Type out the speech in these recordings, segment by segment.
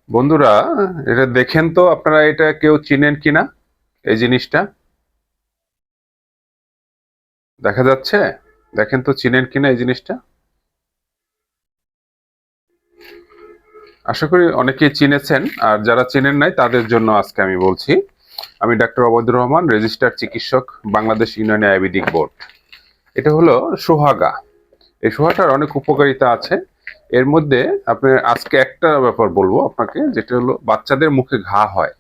বন্ধুরা, এটা দেখেন তো আপনারা, এটা কেউ চিনেন কিনা? এই জিনিসটা দেখা যাচ্ছে। দেখেন তো চিনেন কিনা এই জিনিসটা। আশা করি অনেকেই চিনেছেন, আর যারা চিনেন নাই তাদের জন্য আজকে আমি বলছি। আমি ডাক্তার অবৈদুর রহমান, রেজিস্টার্ড চিকিৎসক, বাংলাদেশ ইউনানি আয়ুর্বেদিক বোর্ড। এটা হলো সোহাগা। এই সোহাটার অনেক উপকারিতা আছে। এর মধ্যে আপনি আজকে একটা ব্যাপার বলবো আপনাকে, যেটা হলো বাচ্চাদের মুখে ঘা হয়।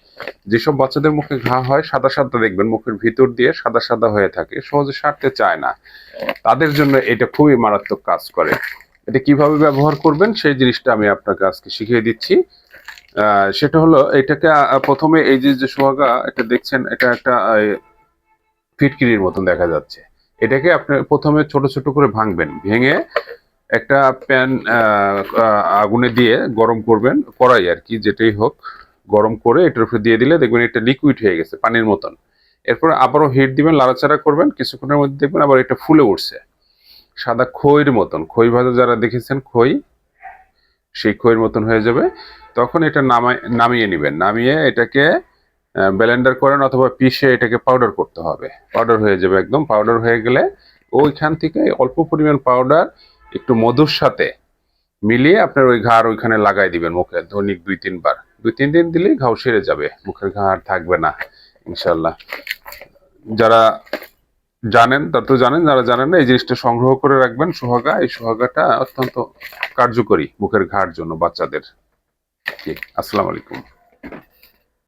যেসব বাচ্চাদের মুখে ঘা হয়, সাদা সাদা দেখবেন মুখের ভিতর দিয়ে সাদা সাদা হয়ে থাকে, সহজে সারতে চায় না, তাদের জন্য এটা খুবই মারাত্মক কাজ করে। এটা কিভাবে ব্যবহার করবেন সেই জিনিসটা আমি আপনাকে আজকে শিখিয়ে দিচ্ছি। সেটা হলো এটাকে প্রথমে এই যে যে সোহাগা এটা দেখছেন, এটা একটা ফিটকিরির মতন দেখা যাচ্ছে। এটাকে আপনি প্রথমে ছোট ছোট করে ভাঙবেন, ভেঙে একটা প্যান আগুনে দিয়ে গরম করবেন, কড়াই আর কি যেটাই হোক, গরম করে এটার উপরে দিয়ে দিলে দেখবেন এটা লিকুইড হয়ে গেছে পানির মতন। এরপর আবারও হিট দিবেন, লাড়াচাড়া করবেন, কিছুক্ষণের মধ্যে দেখবেন আবার এটা ফুলে উঠছে সাদা খইয়ের মতন। খই ভাজা যারা দেখেছেন, খই, সেই খইয়ের মতন হয়ে যাবে। তখন এটা নামিয়ে নেবেন, নামিয়ে এটাকে ব্লেন্ডার করেন অথবা পিষে এটাকে পাউডার করতে হবে। পাউডার হয়ে যাবে, একদম পাউডার হয়ে গেলে ওইখান থেকে অল্প পরিমাণ পাউডার একটু মধুর সাথে মিলিয়ে আপনার ওই ঘাড় ওইখানে লাগাই দিবেন মুখে, দৈনিক 2-3 বার। 2-3 দিন দিলেই ঘাও সেরে যাবে, মুখের ঘা আর থাকবে না ইনশাল্লাহ। যারা জানেন তারা তো জানেন, যারা জানেন না এই জিনিসটা সংগ্রহ করে রাখবেন। সোহাগা, এই সোহাগাটা অত্যন্ত কার্যকরী মুখের ঘাড় জন্য বাচ্চাদের। জি, আসসালামু আলাইকুম।